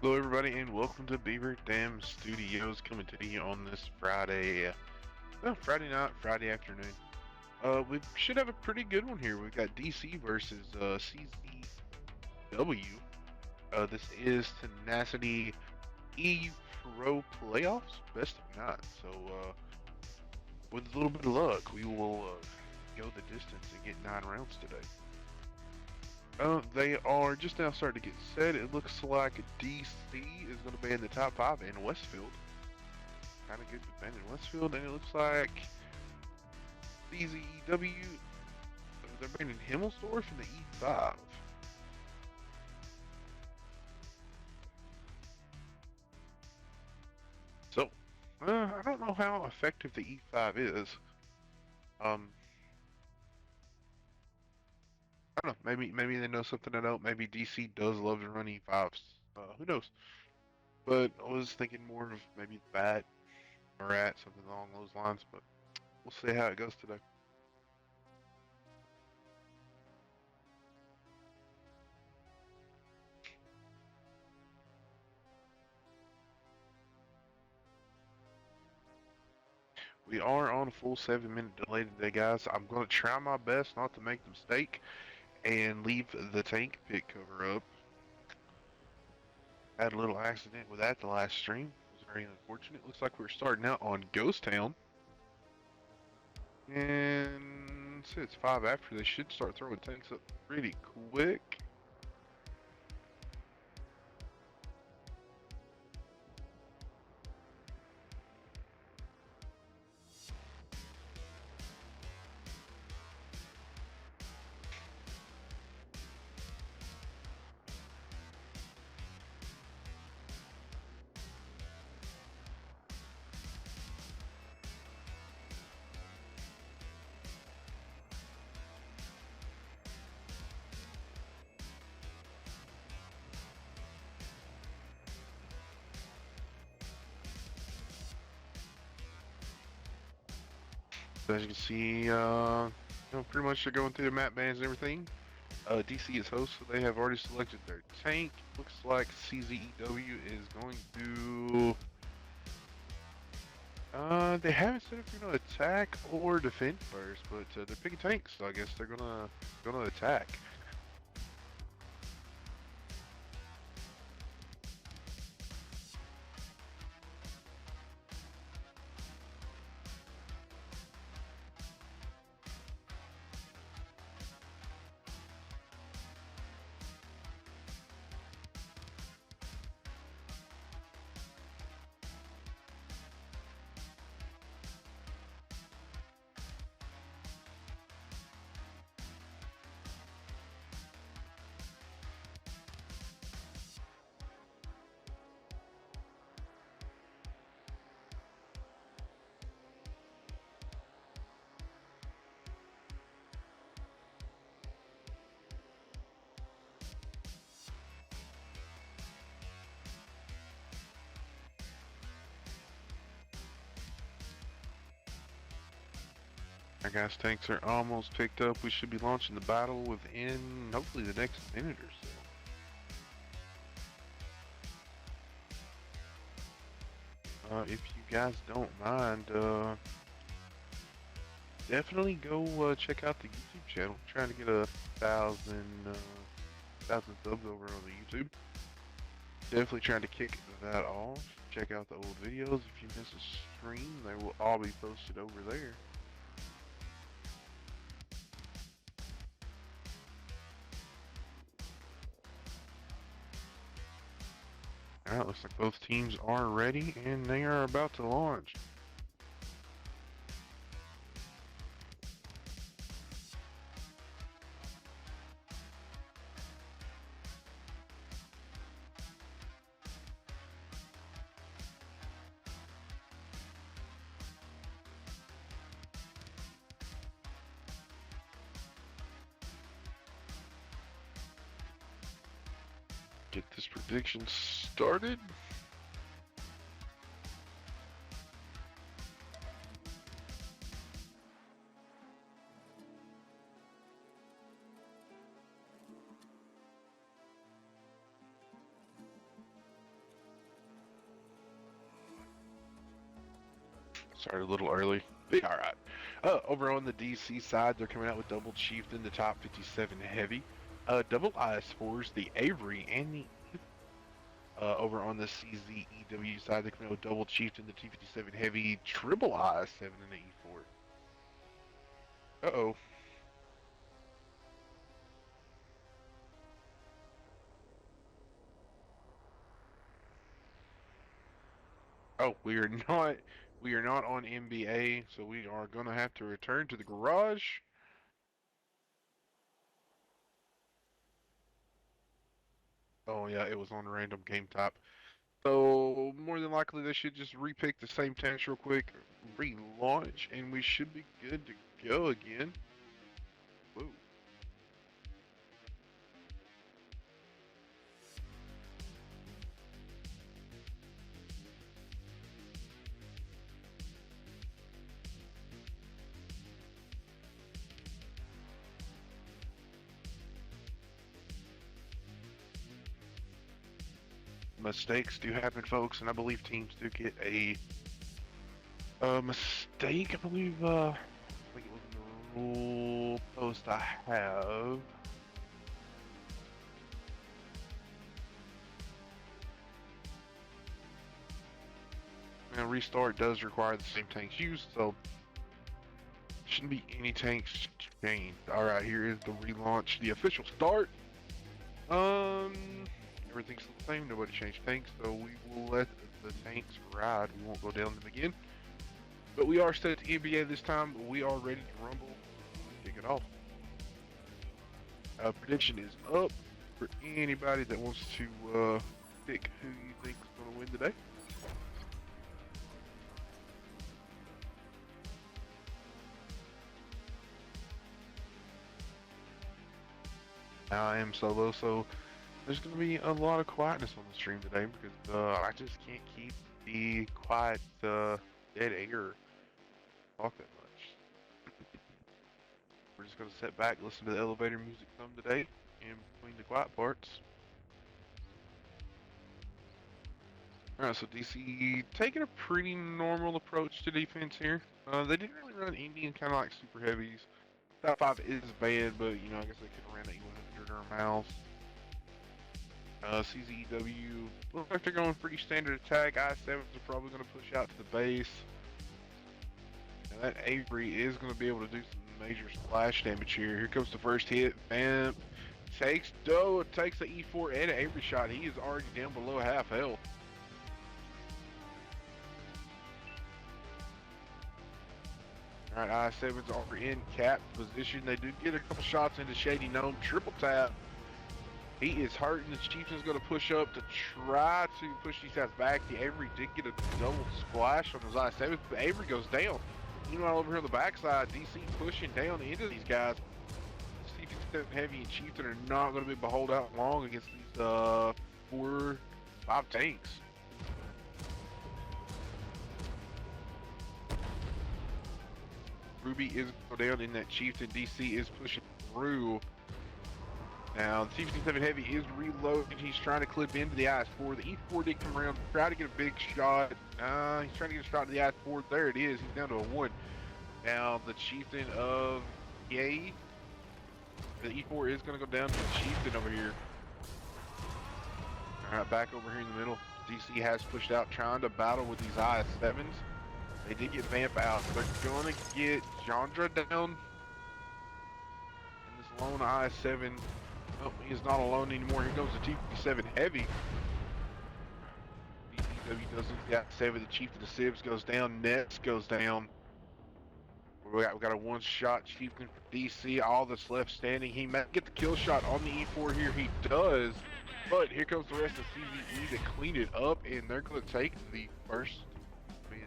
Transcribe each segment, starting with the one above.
Hello, everybody, and welcome to Beaver Dam Studios, coming to you on this Friday. Friday night, Friday afternoon. We should have a pretty good one here. We've got DC versus CZE-W. This is Tenacity EU Pro Playoffs, best of 9. So, with a little bit of luck, we will go the distance and get 9 rounds today. They are just now starting to get set. It looks like DC is going to be in the top 5 in Westfield. Kind of good with Ben in Westfield, and it looks like CZE-W, they're banning Himmelsdorf in the E5. So, I don't know how effective the E5 is. I don't know. Maybe they know something I don't. Maybe DC does love to run E5s. Who knows? But I was thinking more of maybe the bat or at something along those lines. But we'll see how it goes today. We are on a full 7-minute delay today, guys. I'm going to try my best not to make the mistake and leave the tank pit cover up. Had a little accident with that the last stream. It was very unfortunate. Looks like we're starting out on Ghost Town. And since it's 5 after, they should start throwing tanks up pretty quick. So as you can see, pretty much they're going through the map bans and everything. DC is host, so they have already selected their tank. Looks like CZE-W is going to... they haven't said if they're gonna attack or defend first, but they're picking tanks, so I guess they're gonna attack. Our guys' tanks are almost picked up. We should be launching the battle within hopefully the next minute or so. If you guys don't mind, definitely go check out the YouTube channel. I'm trying to get 1,000 subs over on the YouTube. Definitely trying to kick that off. Check out the old videos. If you miss a stream, they will all be posted over there. Alright, looks like both teams are ready and they are about to launch. Get this prediction started. Started a little early. Be alright. Over on the DC side, they're coming out with double Chieftain, the top 57 heavy. Double IS4s, the Avery and the over on the CZE-W side, they're coming out with double Chieftain, the T57 heavy, triple IS7 and the E4. Uh-oh. Oh, we are not on NBA, so we are gonna have to return to the garage. Oh yeah, it was on random game type. So more than likely they should just repick the same tanks real quick, relaunch, and we should be good to go again. Whoa. Mistakes do happen, folks, and I believe teams do get a mistake. I believe I think it was in the rule post I have. And restart does require the same tanks used, so shouldn't be any tanks changed. Alright, here is the relaunch, the official start. Everything's the same, nobody changed tanks, so we will let the tanks ride. We won't go down them again. But we are set to NBA this time. We are ready to rumble. Kick it off. Prediction is up for anybody that wants to pick who you think is going to win today. I am solo, so there's going to be a lot of quietness on the stream today because I just can't keep the quiet dead air talk that much. We're just going to sit back, listen to the elevator music some today in between the quiet parts. Alright, so DC taking a pretty normal approach to defense here. They didn't really run Indian kind of like super heavies. Top 5 is bad, but you know, I guess they could have ran a 100 or a mouse. CZE-W, looks like they're going pretty standard attack. I7s are probably going to push out to the base. Now that Avery is going to be able to do some major splash damage here. Here comes the first hit. Vamp takes takes the E4 and an Avery shot. He is already down below half health. Alright, I7s are in cap position. They do get a couple shots into Shady Gnome. Triple tap. He is hurting. The Chieftain's going to push up to try to push these guys back. The Avery did get a double splash on his I7, but Avery goes down. Meanwhile, over here on the backside, DC pushing down into these guys. C57 Heavy and Chieftain are not going to be able to hold out long against these 4-5 tanks. Ruby is going down in that Chieftain. DC is pushing through. Now, the T57 Heavy is reloading. He's trying to clip into the IS4. The E4 did come around, try to get a big shot. He's trying to get a shot to the IS4. There it is. He's down to a 1. Now, the Chieftain of Yay. The E4 is going to go down to the Chieftain over here. Alright, back over here in the middle. DC has pushed out, trying to battle with these IS7s. They did get Vamp out. They're going to get Jandra down. And this lone IS7... Oh, he is not alone anymore. Here goes the T57 Heavy. CZE-W does lose the I7. The Chieftain of Sibs goes down. Nets goes down. We got a one-shot Chieftain for DC. All that's left standing. He might get the kill shot on the E4 here. He does. But here comes the rest of CZE to clean it up. And they're going to take the first win.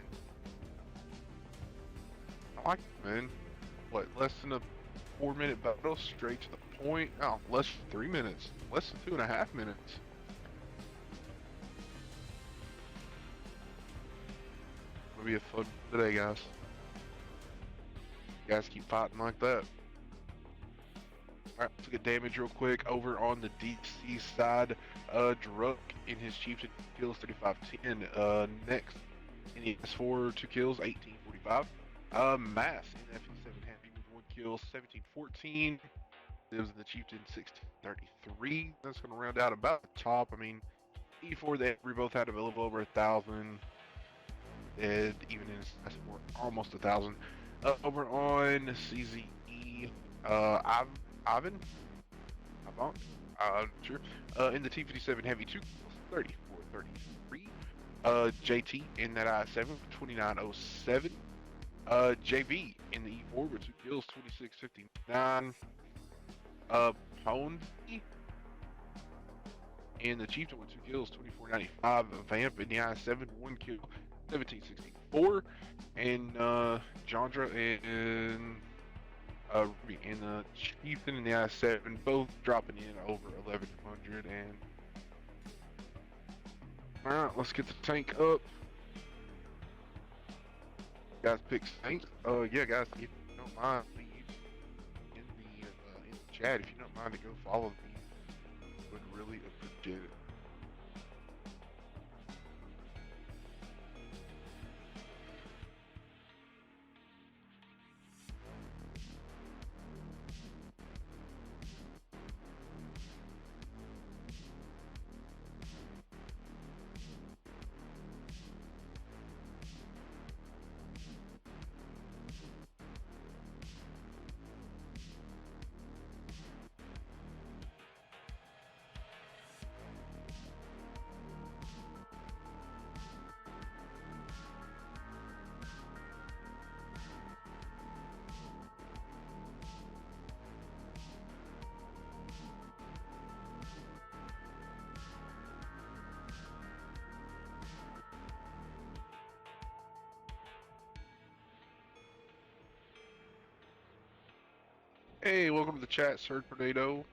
I like it, man. What, less than a 4-minute battle straight to the point? Oh, less than 3 minutes. Less than 2.5 minutes. It'll be a fun today, guys. You guys keep fighting like that. Alright, let's look at damage real quick. Over on the DC side, Druk in his Chieftain kills 35-10. Next in the S4, 2 kills, 18-45. 45. Mass in F57 Heavy with 1 kill, 1714. Lives in the Chieftain 1633. That's going to round out about the top. I mean, E4, we both had a little over 1,000. Dead, even in almost 1,000. Over on CZE, Ivan, sure. In the T57 Heavy 2, 34-33. JT in that I7, 2907. JB in the E4 with 2 kills, 2659. Pondy in the Chieftain with 2 kills, 2495. Vamp in the I7, 1 kill, 1764. And Jandra in Ruby in the Chieftain in the I7, both dropping in over 1100. And alright, let's get the tank up. Guys, pick tank. Yeah, guys, if you don't mind, leave in the chat if you don't mind to go follow me. Would really appreciate it. Hey, welcome to the chat, Sir Tornado.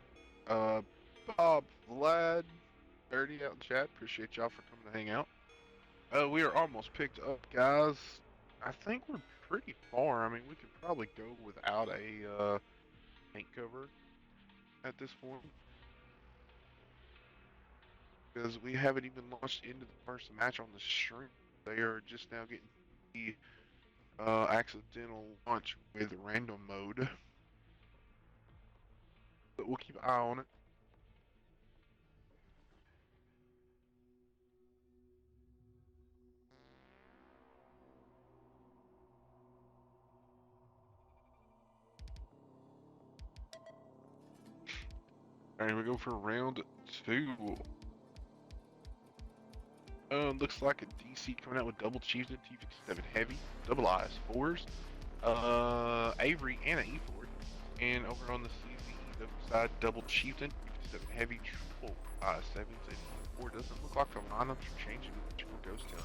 Bob, Vlad, 30 out in chat. Appreciate y'all for coming to hang out. We are almost picked up, guys. I think we're pretty far. I mean, we could probably go without a tank cover at this point, because we haven't even launched into the first match on the stream. They are just now getting the accidental launch with random mode. But we'll keep an eye on it. Alright, we go for round 2. Looks like a DC coming out with double Chieftain, T57 Heavy, double IS4s, Avery, and an E4. And over on the CZE-W side, double Chieftain, T57 Heavy, triple IS7s, and E4. Doesn't look like the lineups are changing much for Ghost Town.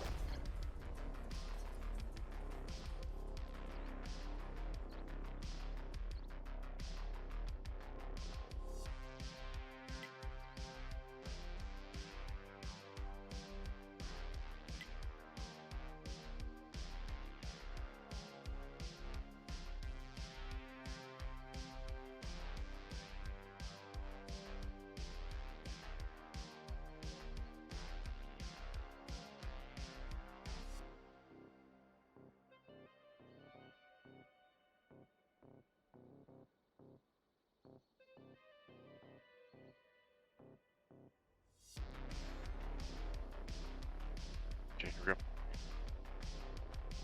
Okay, here we go.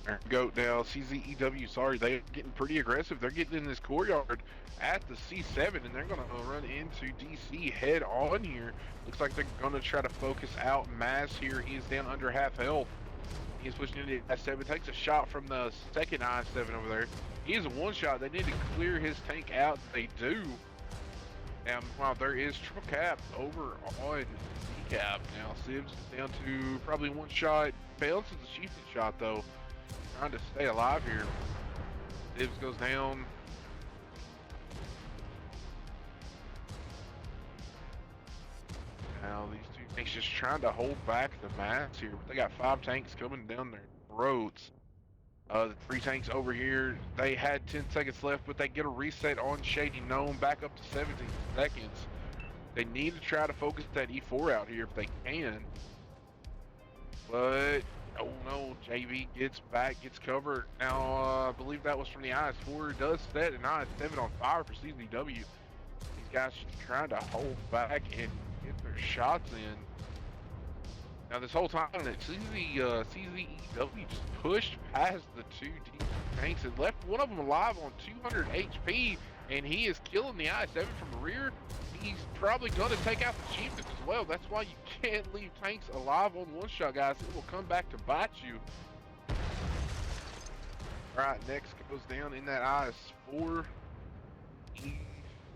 There we go. Now, CZE-W, sorry, they're getting pretty aggressive. They're getting in this courtyard at the C7, and they're going to run into DC head on here. Looks like they're going to try to focus out Mass here. He is down under half health. He's pushing into the I7, takes a shot from the second I7 over there. He is a one-shot. They need to clear his tank out. They do. And while there is triple cap over on D-cap, now Sibs is down to probably one shot. Bounces the Chieftain shot though. Trying to stay alive here. Sibs goes down. Now these two tanks just trying to hold back the mass here. But they got 5 tanks coming down their throats. The 3 tanks over here, they had 10 seconds left, but they get a reset on Shady Gnome back up to 17 seconds. They need to try to focus that E4 out here if they can. But Oh no, JB gets back, gets covered. Now, I believe that was from the IS-4. Does set an IS-7 on fire for CZE-W. These guys just trying to hold back and get their shots in. Now, this whole time, CZE-W just pushed past the two deep tanks and left one of them alive on 200 HP, and he is killing the IS-7 from the rear. He's probably going to take out the Chieftain as well. That's why you can't leave tanks alive on one shot, guys. It will come back to bite you. Alright, next goes down in that IS-4.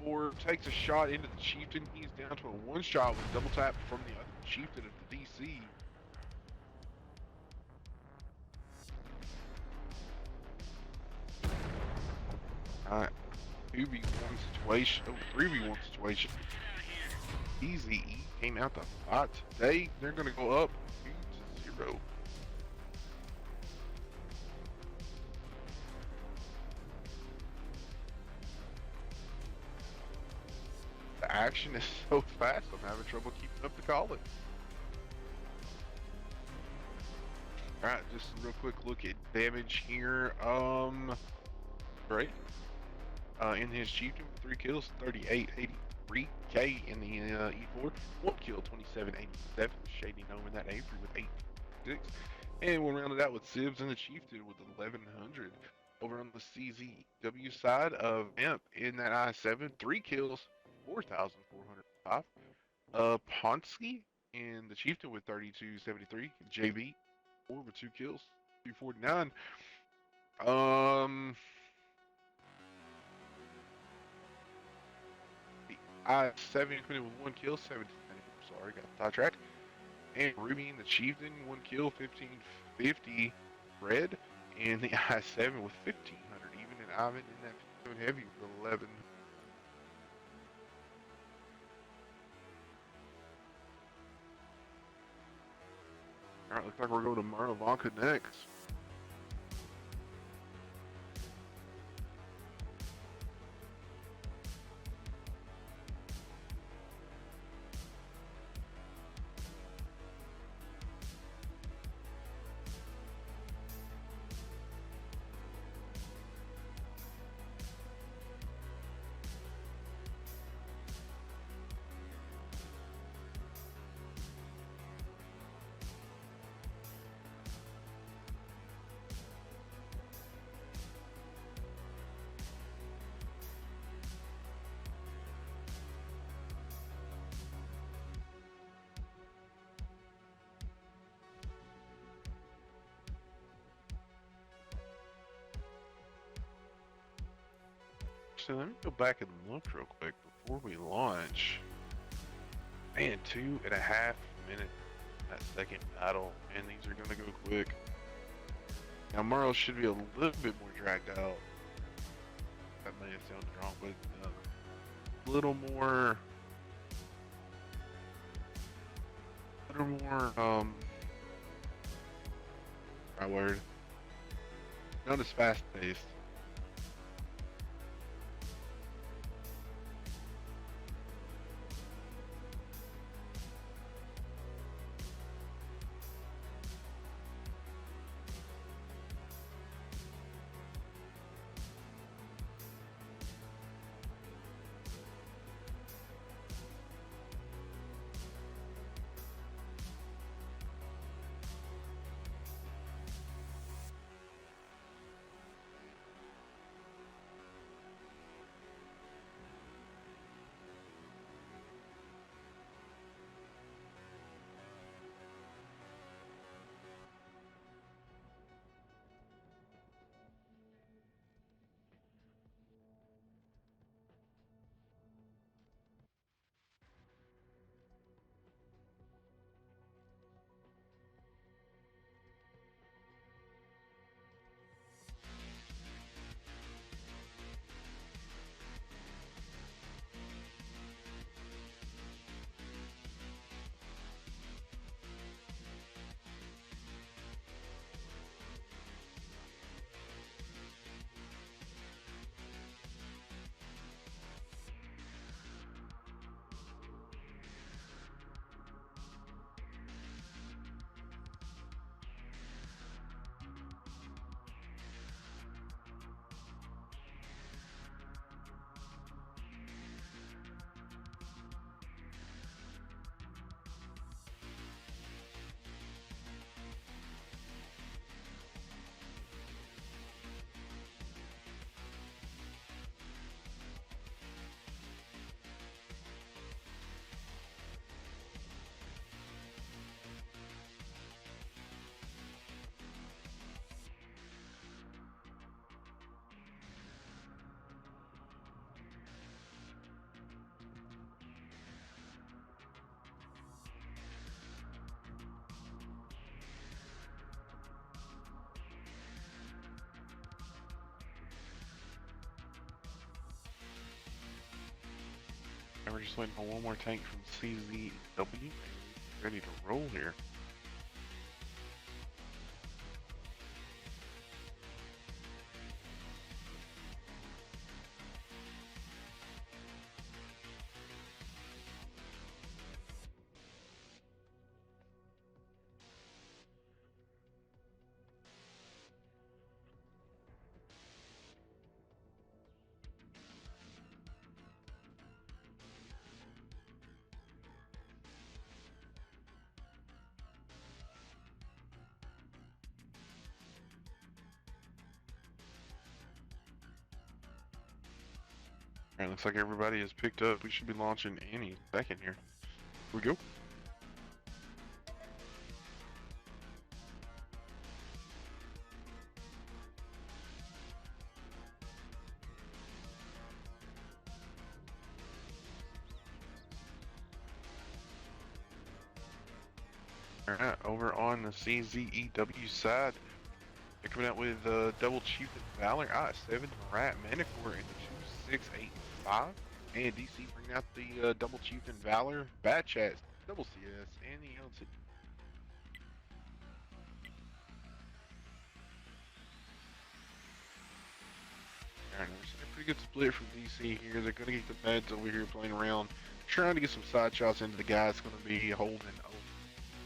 E4 takes a shot into the Chieftain. He's down to a one shot with double tap from the other Chieftain of the DC. Alright, 2v1 situation. Oh, 3v1 situation. CZE came out the fight today. They're going to go up 2-0. The action is so fast, I'm having trouble keeping up to call it. Alright, just a real quick look at damage here. Great. In his Chieftain with 3 kills, 3883k in the E4. 1 kill, 2787. Shady Gnome in that Avery with 86. And we'll round it out with Sibs in the Chieftain with 1100. Over on the CZE-W side of Amp in that I7, 3 kills, 4,405. Ponsky in the Chieftain with 3273. JB 4 with 2 kills, 249. I7 with 1 kill, 17. Sorry, got sidetracked. And Ruby in the Chieftain, 1 kill, 1550. Red. And the I7 with 1500. Even in Ivan in that 15 heavy with 11. Alright, looks like we're going to Murovanka next. So let me go back and look real quick before we launch. Man, 2.5 minutes that second battle, and these are gonna go quick. Now Murrow should be a little bit more dragged out. That may have sounded wrong, but a little more, right word. Not as fast paced. we're just waiting on one more tank from CZE-W, and we're ready to roll here. Alright, looks like everybody has picked up. We should be launching any second here. Here we go. Alright, over on the CZE-W side, they're coming out with Double Chief and Valor, I-7, Rat, Manicore in the 2685, and DC bringing out the Double Chief and Valor, Bad Chats, Double CS, and the LT. Alright, we're seeing a pretty good split from DC here. They're going to get the meds over here playing around, trying to get some side shots into the guy that's going to be holding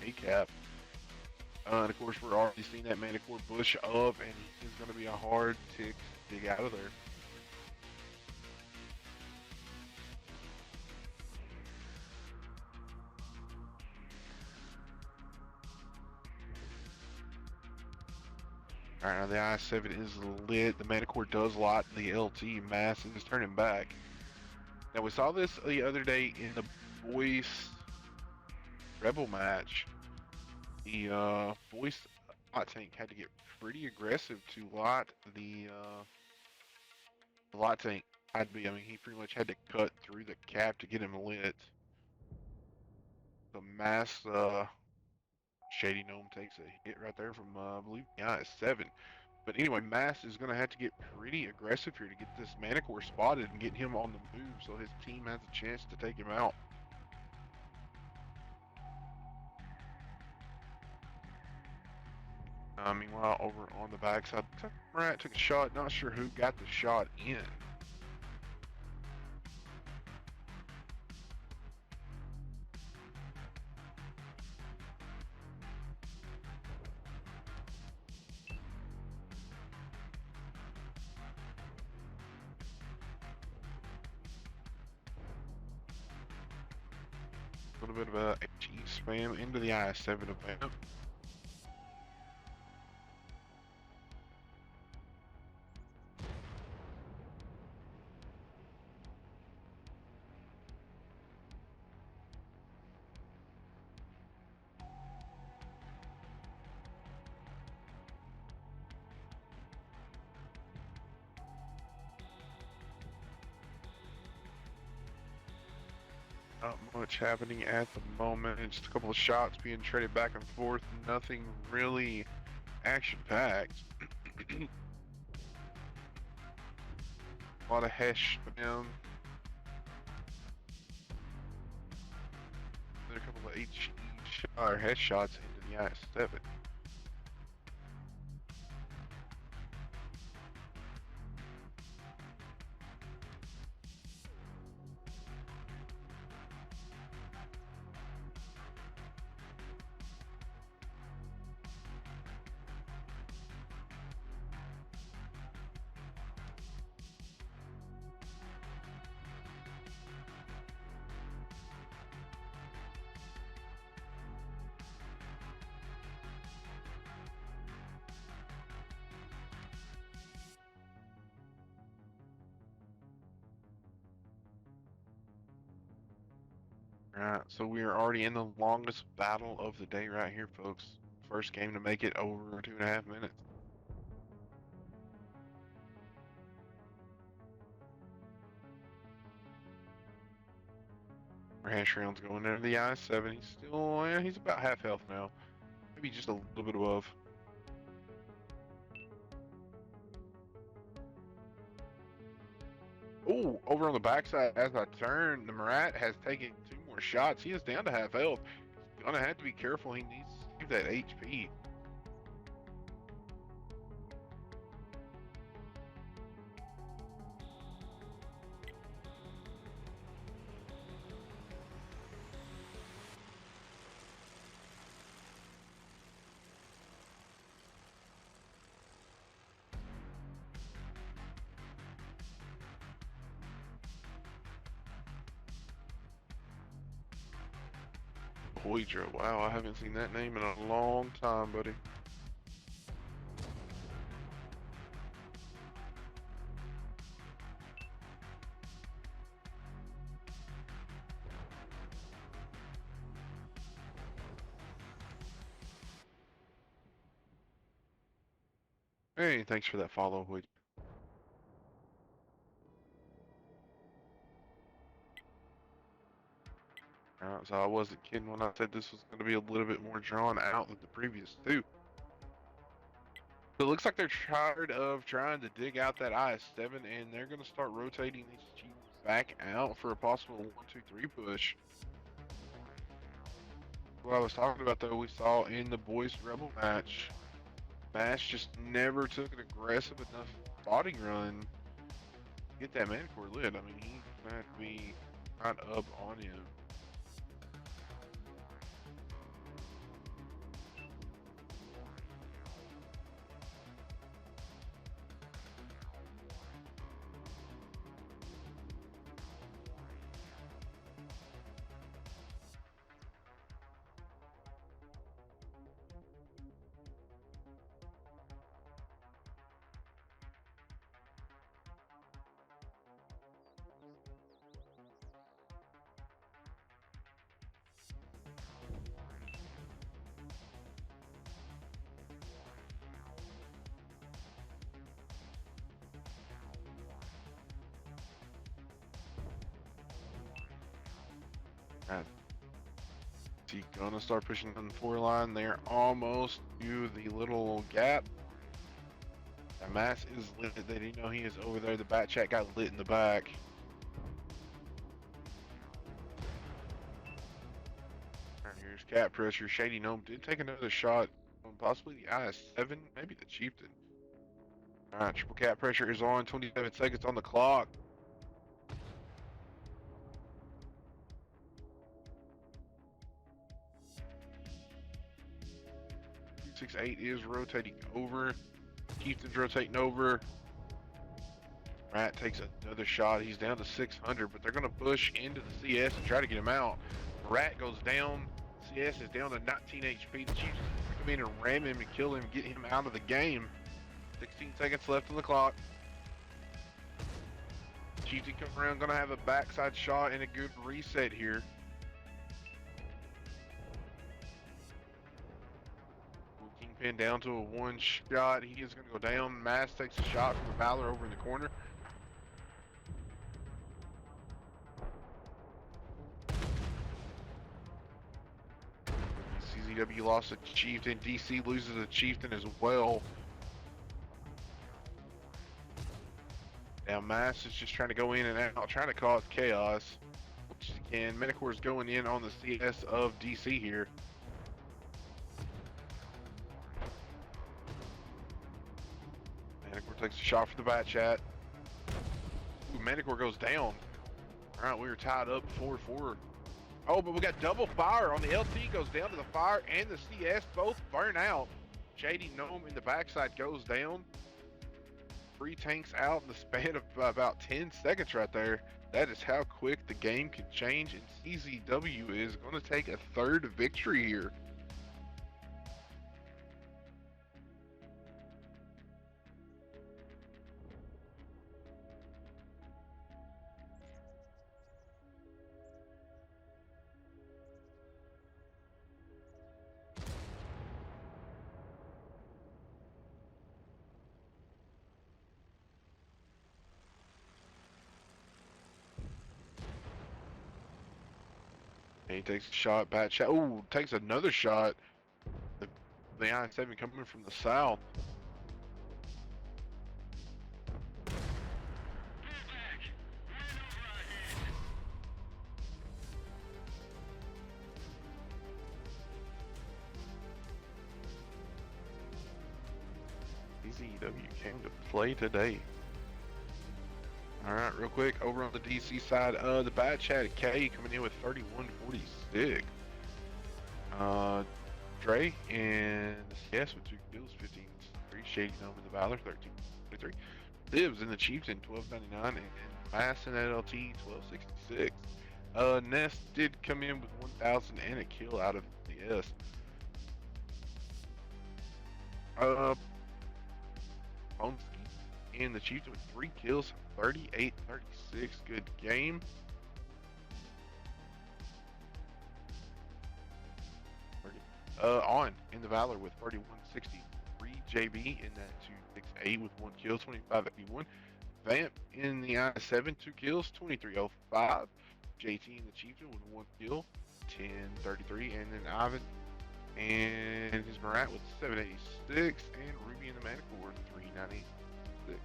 a cap. And of course, we're already seeing that Manicore bush up, and it's going to be a hard tick to dig out of there. Alright, now the I-7 is lit. The Manicore does light the LT. Mass is turning back. Now, we saw this the other day in the Voice Rebel match. The Voice light tank had to get pretty aggressive to light the light tank. I mean, he pretty much had to cut through the cap to get him lit. The Mass Shady Gnome takes a hit right there from, I believe, yeah, it's 7. But anyway, Mass is going to have to get pretty aggressive here to get this Manicore spotted and get him on the move so his team has a chance to take him out. Meanwhile, over on the backside, Rat took a shot. Not sure who got the shot in. A little bit of a HE spam into the I-7 event. Not much happening at the moment. Just a couple of shots being traded back and forth. Nothing really action-packed. A lot of hash spam. There are a couple of headshots into the I-7. Alright, so we are already in the longest battle of the day right here, folks. First game to make it over 2.5 minutes. Our hash round's going into the I-7. He's still, yeah, he's about half health now. Maybe just a little bit above. Oh, over on the backside, as I turn, the Murat has taken 2 more shots. He is down to half health. He's gonna have to be careful. He needs to save that HP. Poidra, wow, I haven't seen that name in a long time, buddy. Hey, thanks for that follow, Poidra. So I wasn't kidding when I said this was going to be a little bit more drawn out than the previous two. So it looks like they're tired of trying to dig out that IS-7, and they're going to start rotating these Chiefs back out for a possible 1-2-3 push. What I was talking about, though, we saw in the boys Rebel match, Bash just never took an aggressive enough spotting run to get that Manticore lit. I mean, he's going to have to be right up on him. He's gonna start pushing on the 4 line. They're almost to the little gap. The mass is lit. They didn't know he is over there. The bat chat got lit in the back. And here's Cat Pressure. Shady Gnome did take another shot on possibly the IS-7, maybe the Chieftain. Alright, Triple Cat Pressure is on. 27 seconds on the clock. 6-8 is rotating over. Chieftain's rotating over. Rat takes another shot. He's down to 600, but they're going to push into the CS and try to get him out. Rat goes down. CS is down to 19 HP. The Chiefs come in and ram him and kill him, get him out of the game. 16 seconds left on the clock. Chieftain comes around, going to have a backside shot and a good reset here. Kingpin down to a 1 shot. He is going to go down. Mass takes a shot from the Valor over in the corner. CZE-W lost a Chieftain. DC loses a Chieftain as well. Now Mass is just trying to go in and out, trying to cause chaos, which he can. Metacore is going in on the CS of DC here. Manticore takes a shot for the bat chat. Ooh, Manticore goes down. Alright, we were tied up 4-4. Oh, but we got double fire on the LT, goes down to the fire and the CS, both burn out. Shady Gnome in the backside goes down. 3 tanks out in the span of about 10 seconds right there. That is how quick the game can change, and CZE-W is going to take a 3rd victory here. And he takes a shot, bat shot. Ooh, takes another shot. The IS-7 coming from the south. CZE-W came to play today. Alright, real quick, over on the DC side, the batch had K coming in with 3146. Dre and CS with 2 kills, 15-3. Shady Gnome in the Valor, 13-23. Libs in the Chieftain, 12.99, and Mass in LT, 12.66. Nest did come in with 1,000 and a kill out of the S. Pomsky in the Chieftain with 3 kills, 38-36. Good game. On in the Valor with 31-63. JB in that 268 with 1 kill, 25-81. Vamp in the I7, 2 kills, 23-05. JT in the Chieftain with 1 kill, 10-33. And then Ivan and his Marat with 786. And Ruby in the Manicore, 396.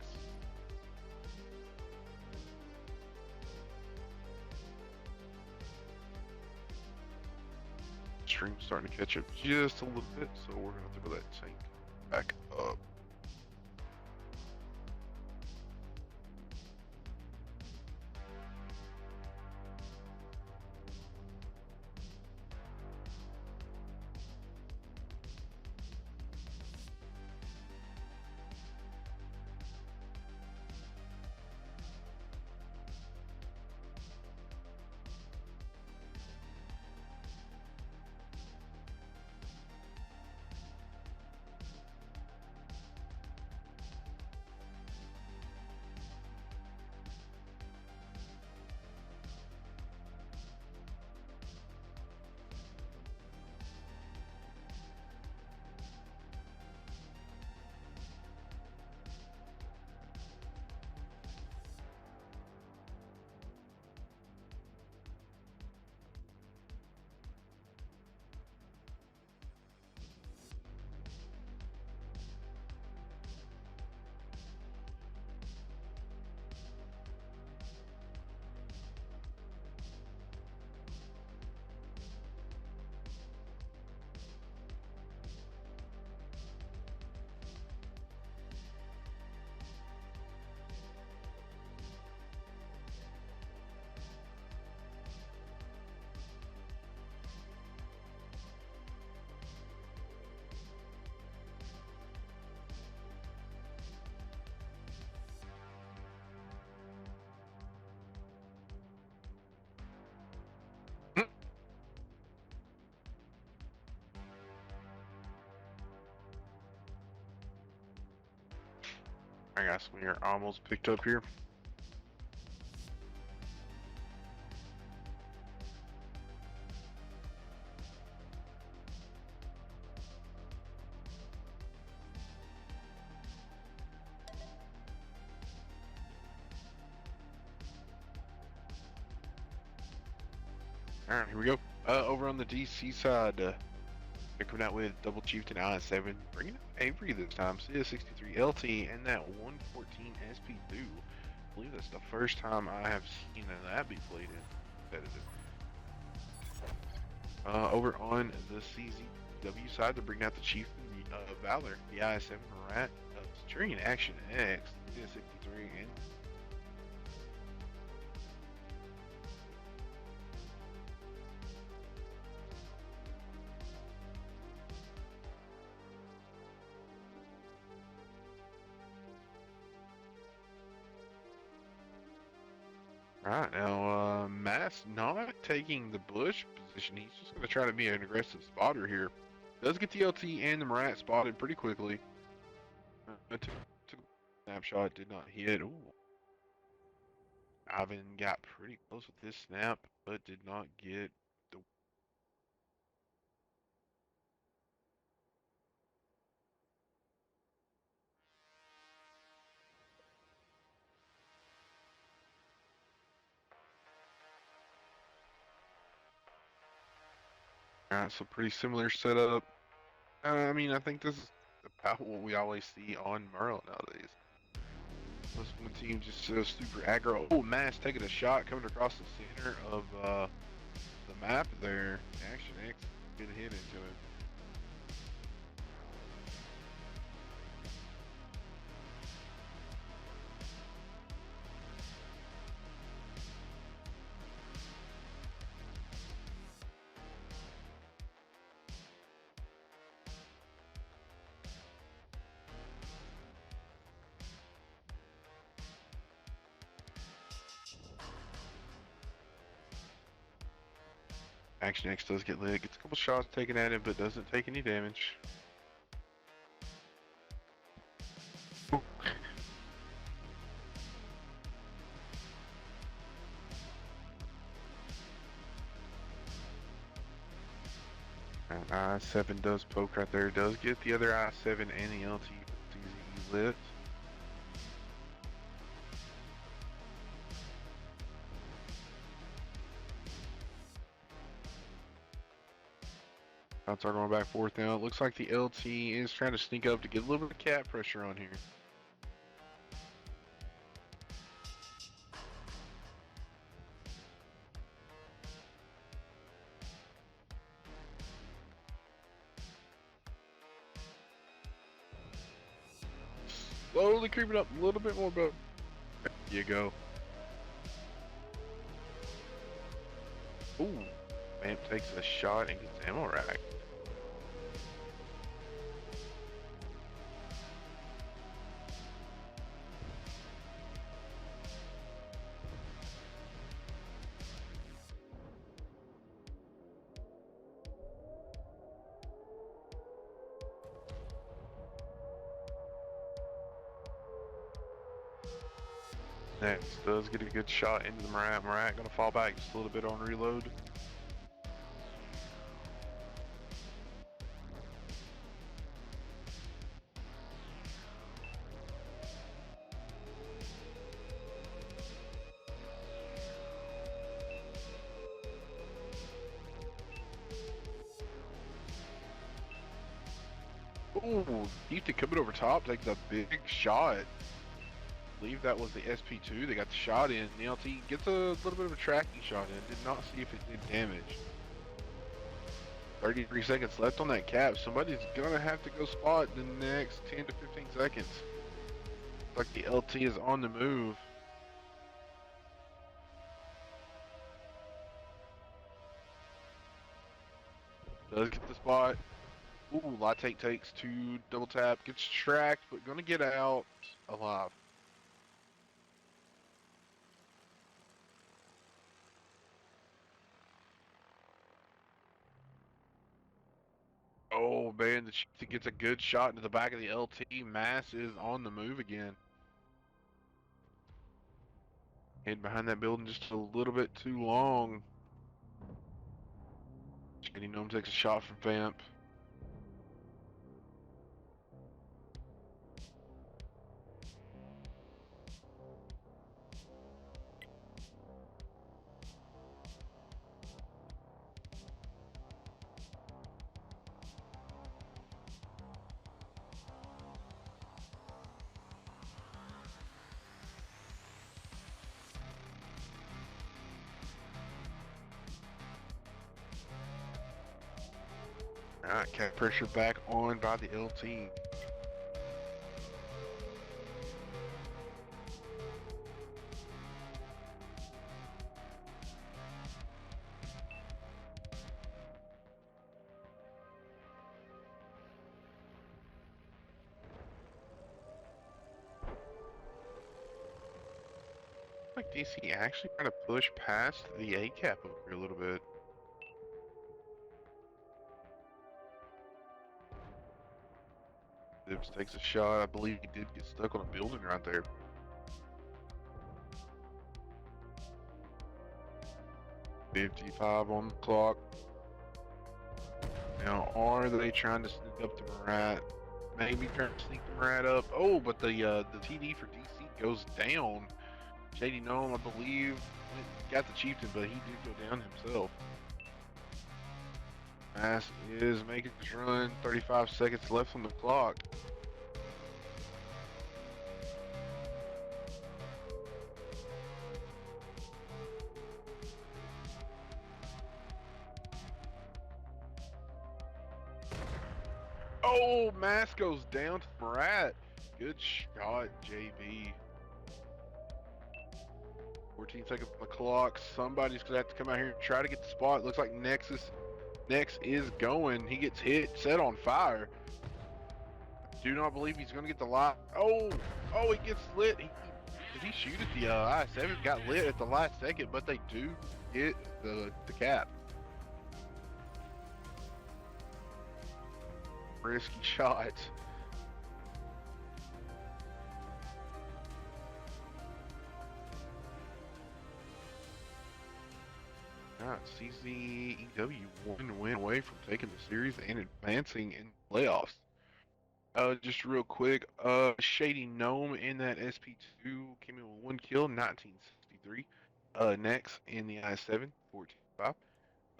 Stream's starting to catch up just a little bit, so we're gonna have to throw that tank back up. I guess we are almost picked up here. Alright, here we go. Over on the DC side, they're coming out with double Chieftain I7, bringing up Avery this time, CS63 LT, and that 114 SP2. I believe that's the first time I have seen that be played in competitive. Over on the CZE-W side, they're bringing out the Chieftain Valor, the I7 Marat, Centurion Action X, CS63, and Alright, now, Mass not taking the bush position. He's just going to try to be an aggressive spotter here. Does get the LT and the Marat spotted pretty quickly. Took a snapshot, did not hit. Ooh. Ivan got pretty close with this snap, but did not get the... Alright, so pretty similar setup. I mean, I think this is about what we always see on Murrow nowadays. This one team just super aggro. Oh, Mass taking a shot coming across the center of the map there. Action X, good hit into him. Action X does get lit. Gets a couple shots taken at him, but doesn't take any damage. Ooh. And I-7 does poke right there. Does get the other I-7 and the LT CZE lit. Shots are going back forth now. It looks like the LT is trying to sneak up to get a little bit of cap pressure on here. Slowly creeping up a little bit more, but there you go. Ooh, Vamp takes a shot and gets ammo rack. Next does get a good shot into the Murat. Murat gonna fall back just a little bit on reload. Ooh, Houston coming over top takes a big shot. I believe that was the SP2. They got the shot in. The LT gets a little bit of a tracking shot in. Did not see if it did damage. 33 seconds left on that cap. Somebody's gonna have to go spot the next 10 to 15 seconds. Looks like the LT is on the move. Does get the spot. Ooh, Latte takes two, double tap, gets tracked, but gonna get out alive. Oh man, the Chief gets a good shot into the back of the LT. Mass is on the move again. Hid behind that building just a little bit too long. Shady Gnome takes a shot from Vamp. Alright, cap pressure back on by the LT. Like DC actually trying to push past the A cap over here a little bit. Dips takes a shot. I believe he did get stuck on a building right there. $55 on the clock. Now, are they trying to sneak up to Murat? Maybe trying to sneak the Murat up. Oh, but the TD for DC goes down. Shady Gnome, I believe, got the Chieftain, but he did go down himself. Mass is making his run. 35 seconds left on the clock. Oh, Mass goes down to Murat. Good shot, JB. 14 seconds on the clock. Somebody's gonna have to come out here and try to get the spot. Looks like Nex is going. He gets hit, set on fire. Do not believe he's gonna get the light. Oh, he gets lit. Did he shoot at the I-7? Got lit at the last second, but they do get the cap. risky shot. God, CZE-W one win away from taking the series and advancing in the playoffs. Just real quick, Shady Gnome in that SP2 came in with 1 kill, 1963. Next in the I7,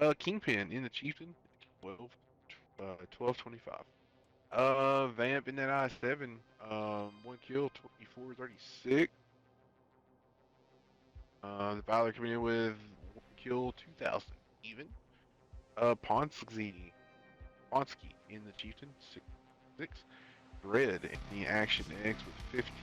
14-5. Kingpin in the Chieftain, 12, 12-25. Vamp in that I7, 1 kill, 24-36. The Valor coming in with 1 kill, 2000 even. Ponsky in the Chieftain, 6. Red in the Action X with 15.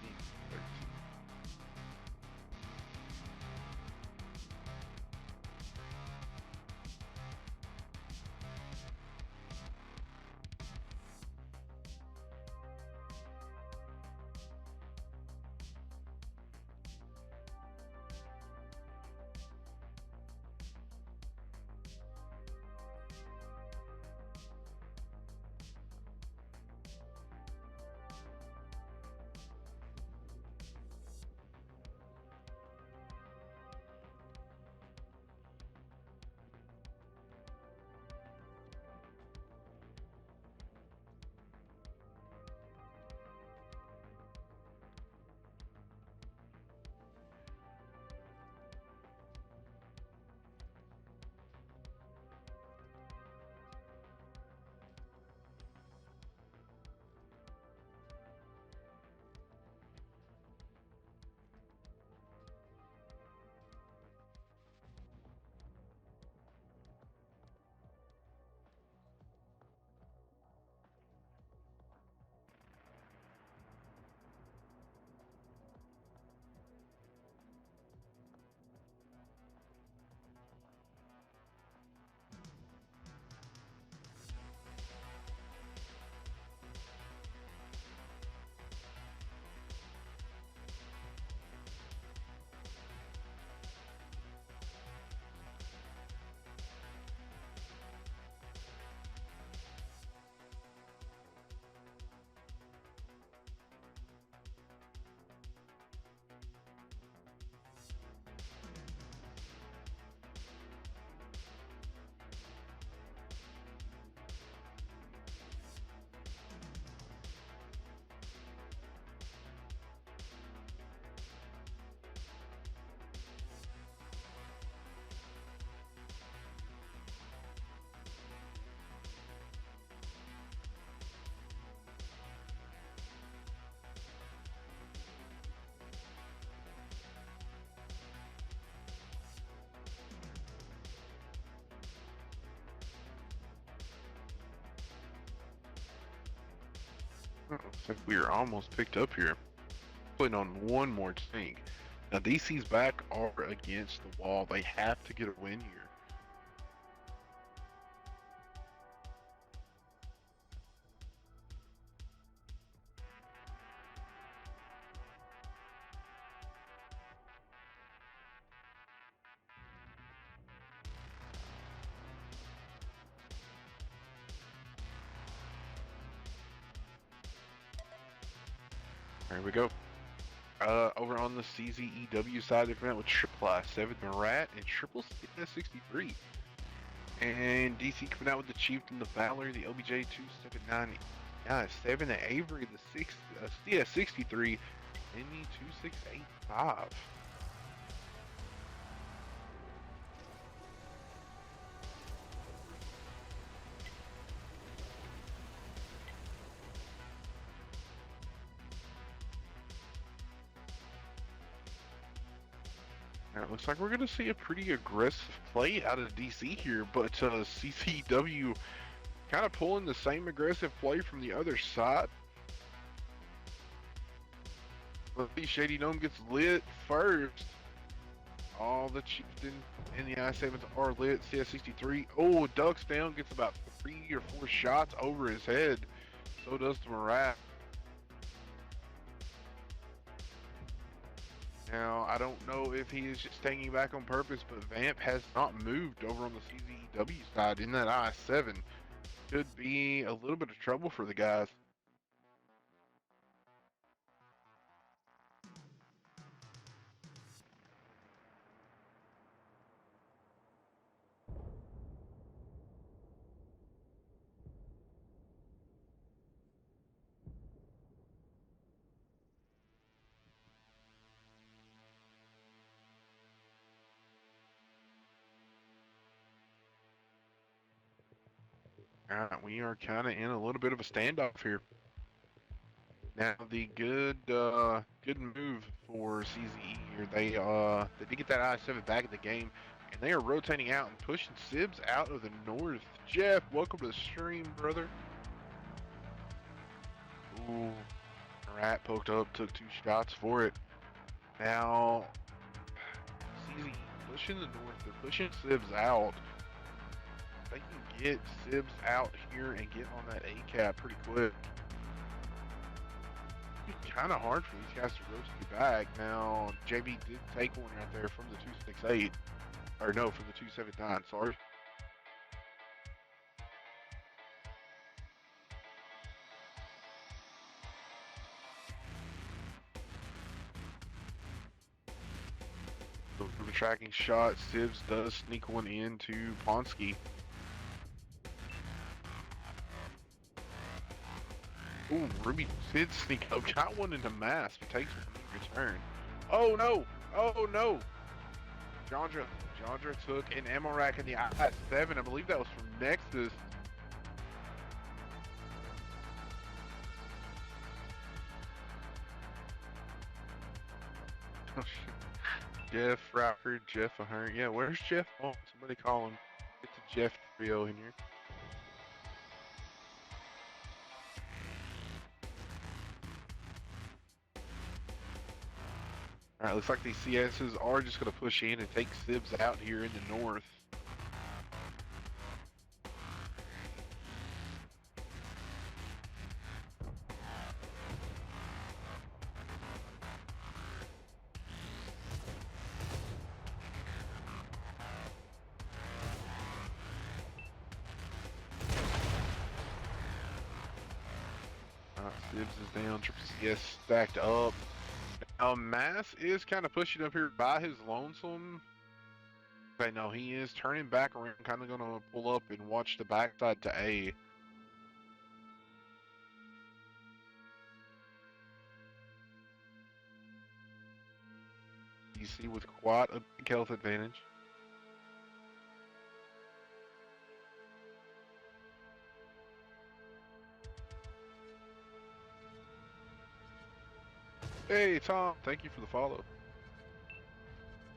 Looks like we are almost picked up here. Putting on one more tank. Now DC's back are against the wall. They have to get a win here. There we go. Over on the CZE-W side, they're coming out with triple I7 Marat and triple CS63. And DC coming out with the Chieftain, the Valor, the LBJ 279 I7, the Avery, the CS63, and the 2685. Now, it looks like we're going to see a pretty aggressive play out of DC here, but CZE-W kind of pulling the same aggressive play from the other side. Let's see, Shady Gnome gets lit first. All the Chieftain and the I7s are lit. CS63. Oh, ducks down, gets about 3 or 4 shots over his head. So does the Marat. Now, I don't know if he is just hanging back on purpose, but Vamp has not moved over on the CZE-W side in that I7. Could be a little bit of trouble for the guys. Alright, we are kind of in a little bit of a standoff here. Now the good move for CZE here. They did get that I-7 back in the game, and they are rotating out and pushing Sibs out of the north. Jeff, welcome to the stream, brother. Ooh, Rat poked up, took 2 shots for it. Now CZE pushing the north. They're pushing Sibs out. They can get Sibs out here and get on that A-cap pretty quick. Kind of hard for these guys to rotate back. Now, JB did take one right there from the 268. Or no, from the 279, sorry. So for the tracking shot, Sibs does sneak one into Ponsky. Ooh, Ruby did sneak up, got one into Mask, but takes one in return. Oh no! Oh no! Jandra took an ammo rack in the I-7. I believe that was from Nexus. Jeff Rocker, Jeff Ahern. Yeah, where's Jeff? Oh, somebody call him. It's a Jeff trio in here. Alright, looks like these CSs are just going to push in and take Sibs out here in the north. Sibs is down, triple CS stacked up. Now, Mass is kind of pushing up here by his lonesome. Okay, no, he is turning back around, kind of going to pull up and watch the backside to A. DC with quite a big health advantage. Hey, Tom, thank you for the follow.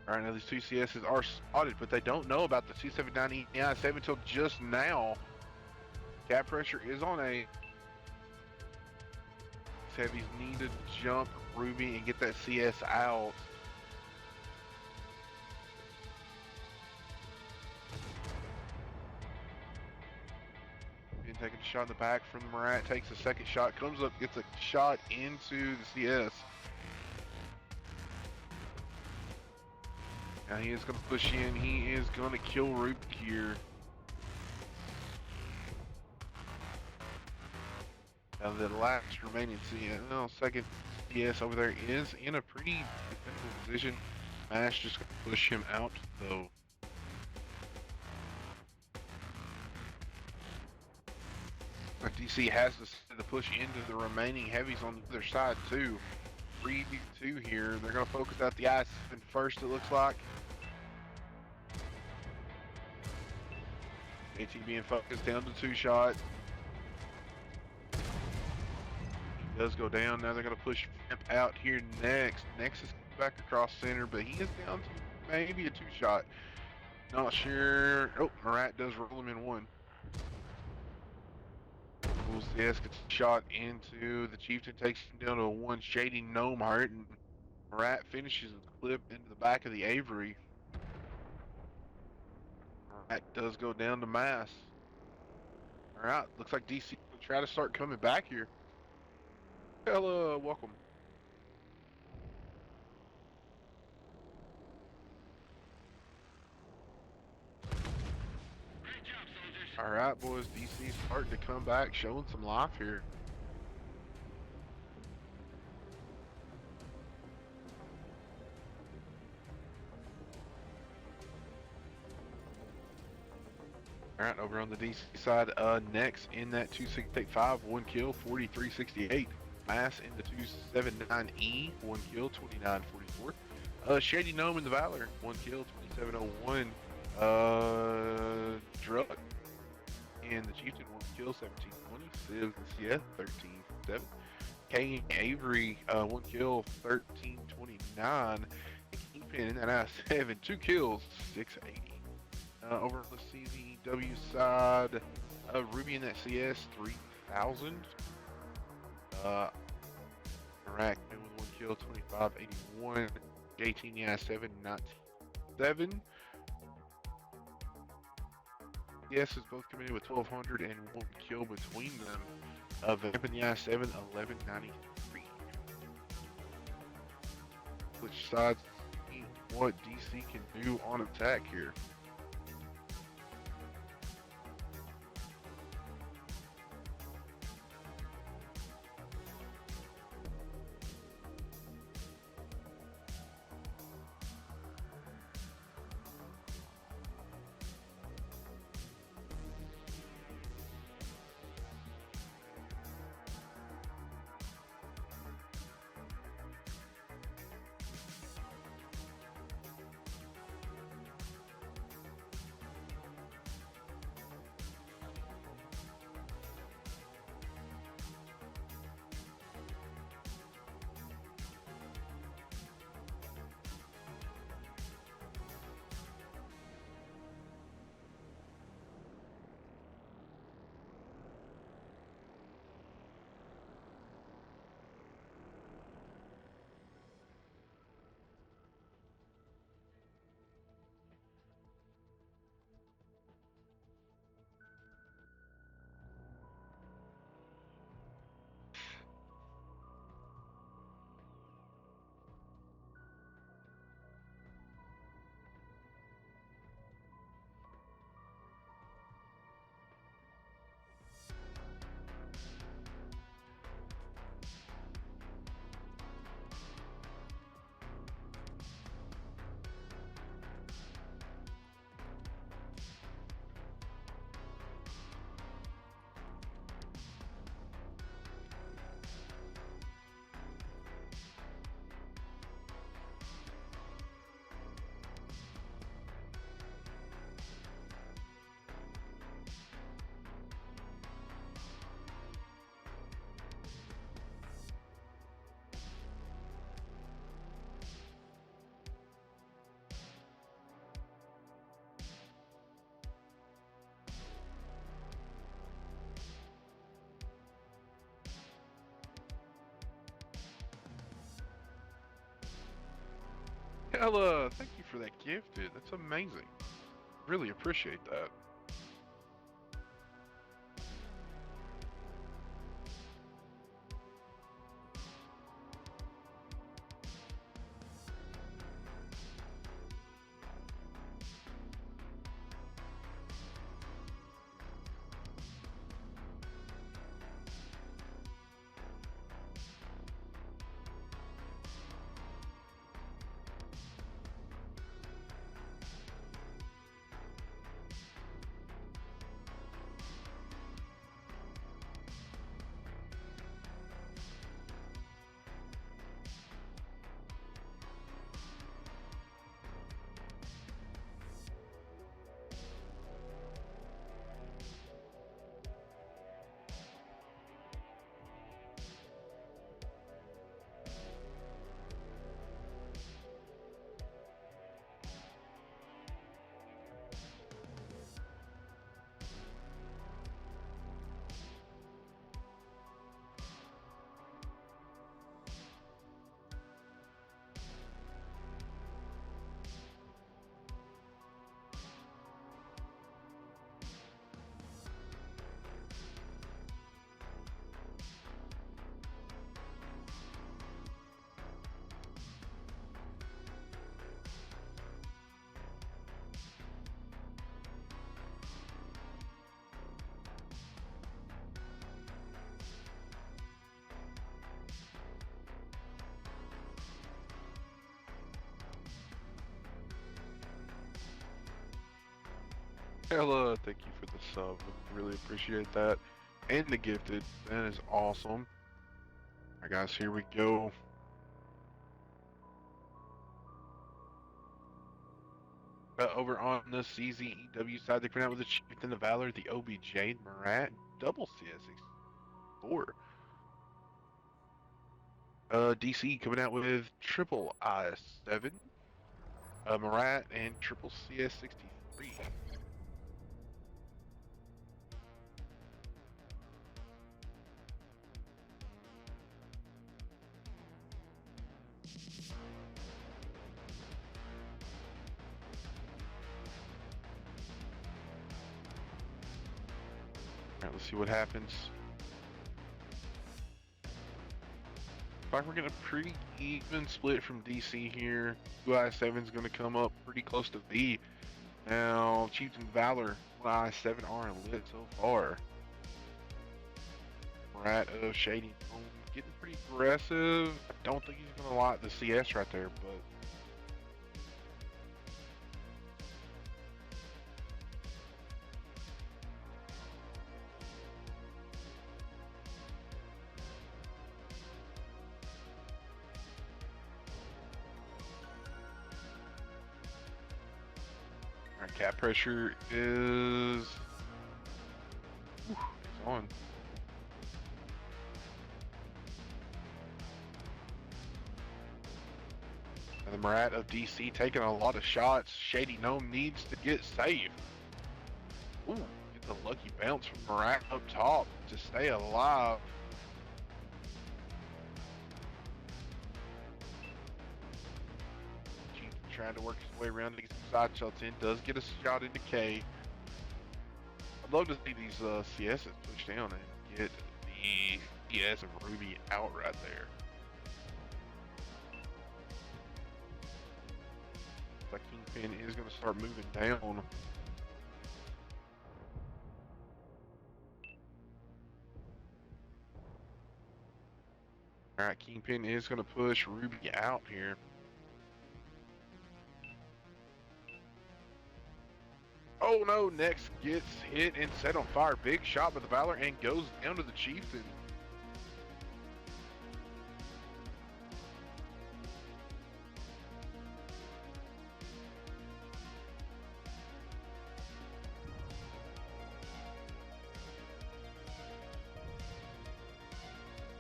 Alright, now these two CSs are spotted, but they don't know about the 279 EI-7 until just now. Cap pressure is on A. Heavies need to jump Ruby and get that CS out. Being taking a shot in the back from the Murat, takes a second shot, comes up, gets a shot into the CS. Now he is going to push in. He is going to kill Rubik here. Now the last remaining second CS over there is in a pretty defensive position. Mash just going to push him out though. DC has to push into the remaining heavies on the other side too. 3v2 here. They're going to focus out the I-7 first, it looks like. AT being focused down to 2-shot. He does go down. Now they're going to push Vamp out here next. Nexus comes back across center, but he is down to maybe a 2-shot. Not sure. Oh, Murat does roll him in 1. CS gets shot into the Chieftain, takes him down to a 1. Shady Gnome Heart, and Murat finishes the clip into the back of the Avery. Murat does go down to Mass. Alright, looks like DC will try to start coming back here. Hello, welcome. Alright, boys, DC's starting to come back, showing some life here. Alright, over on the DC side, next in that 2685, 1 kill, 4368. Mass in the 279E, 1 kill, 2944. Shady Gnome in the Valor, 1 kill, 2701. Drug and the Chieftain, 1 kill, 1720. Civ the CS, 1347. K Avery, 1 kill, 1329. Kingpin in that ass, 7, 2 kills, 680. Over on the CZE-W side, Ruby in that CS, 3000. Iraq with 1 kill, 2581. JT yeah, 797. CS is both coming in with 1200 and 1 kill between them. Vamp in the I-7, 1193. Which sides what DC can do on attack here. Ella, thank you for that gift, dude. That's amazing. Really appreciate that. Hella, thank you for the sub. Really appreciate that. And the gifted. That is awesome. Alright guys, here we go. Over on the CZE-W side, they come out with the Chieftain, the Valor, the OBJ, Murat, double CS64. DC coming out with triple I7, Murat, and triple CS63. Alright, let's see what happens. Looks like we're getting a pretty even split from DC here. 2i7 is going to come up pretty close to B. Now, Chieftain Valor, 1i7 are lit so far. Murat of Shady Home getting pretty aggressive. I don't think he's going to lock the CS right there, but alright, cap pressure is it's on. And the Murat of DC taking a lot of shots. Shady Gnome needs to get safe. Ooh, get the lucky bounce from Murat up top to stay alive. Trying to work his way around to get some side shots in. Does get a shot into K. I'd love to see these CSs push down and get the CS of Ruby out right there. Like Kingpin is going to start moving down. Alright, Kingpin is going to push Ruby out here. Oh no, Next gets hit and set on fire. Big shot by the Valor and goes down to the Chieftain.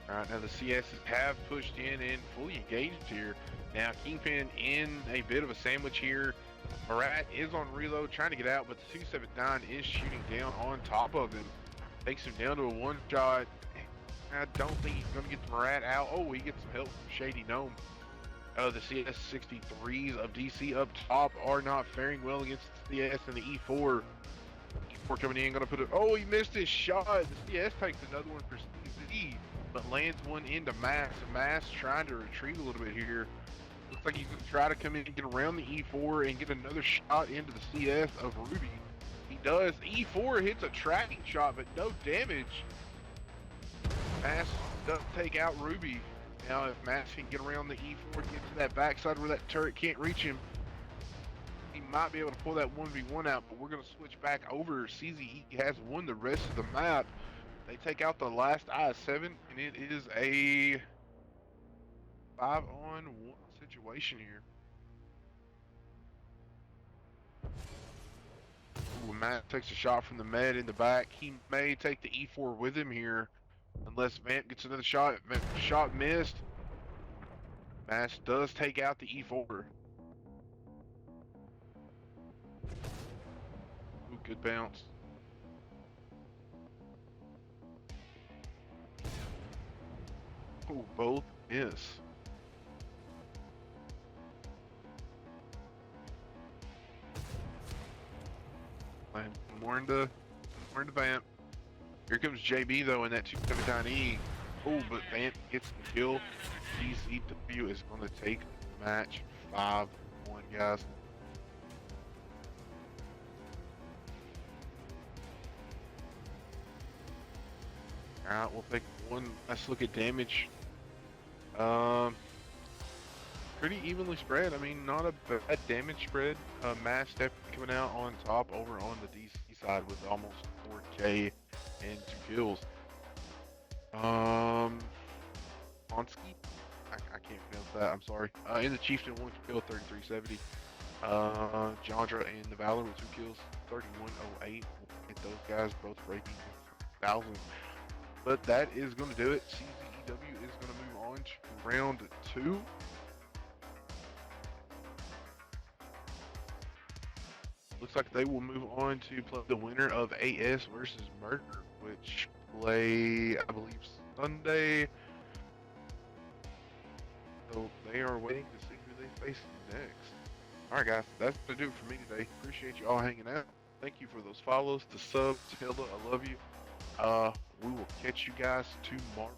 Alright, now the CSs have pushed in and fully engaged here. Now Kingpin in a bit of a sandwich here. Murat is on reload, trying to get out, but the 279 is shooting down on top of him. Takes him down to a one shot. I don't think he's going to get the Murat out. Oh, he gets some help from Shady Gnome. The CS63s of DC up top are not faring well against the CS and the E4. E4 coming in, going to put it. Oh, he missed his shot. The CS takes another one for CZE, but lands one into Mass. And Mass trying to retreat a little bit here. Looks like he's going to try to come in and get around the E4 and get another shot into the CS of Ruby. He does. E4 hits a tracking shot, but no damage. Mass does take out Ruby. Now, if Mass can get around the E4, get to that backside where that turret can't reach him, he might be able to pull that 1v1 out, but we're going to switch back over. CZE has won the rest of the map. They take out the last I7, and it is a 5-on-1 situation here. Ooh, Matt takes a shot from the med in the back. He may take the E4 with him here, unless Vamp gets another shot. Shot missed. Mass does take out the E4. Ooh, good bounce. Ooh, both miss. More into Vamp. Here comes JB though in that 279E. Oh, but Vamp gets the kill. CZE-W is going to take the match 5-1, guys. Alright, we'll take one last look at damage. pretty evenly spread. I mean, not a bad damage spread. Mass definitely coming out on top over on the DC side with almost 4K and 2 kills. Um,Onsky, I can't pronounce that. I'm sorry. In the Chieftain, 1 kill, 3370. Jandra and the Valor with 2 kills, 3108. Hit those guys both breaking 1,000. But that is going to do it. CZE-W is going to move on to round 2. Looks like they will move on to play the winner of AS versus Murder, which play, I believe, Sunday. So they are waiting to see who they face next. Alright guys, that's going to do it for me today. Appreciate you all hanging out. Thank you for those follows, the subs, Hilda, I love you. We will catch you guys tomorrow.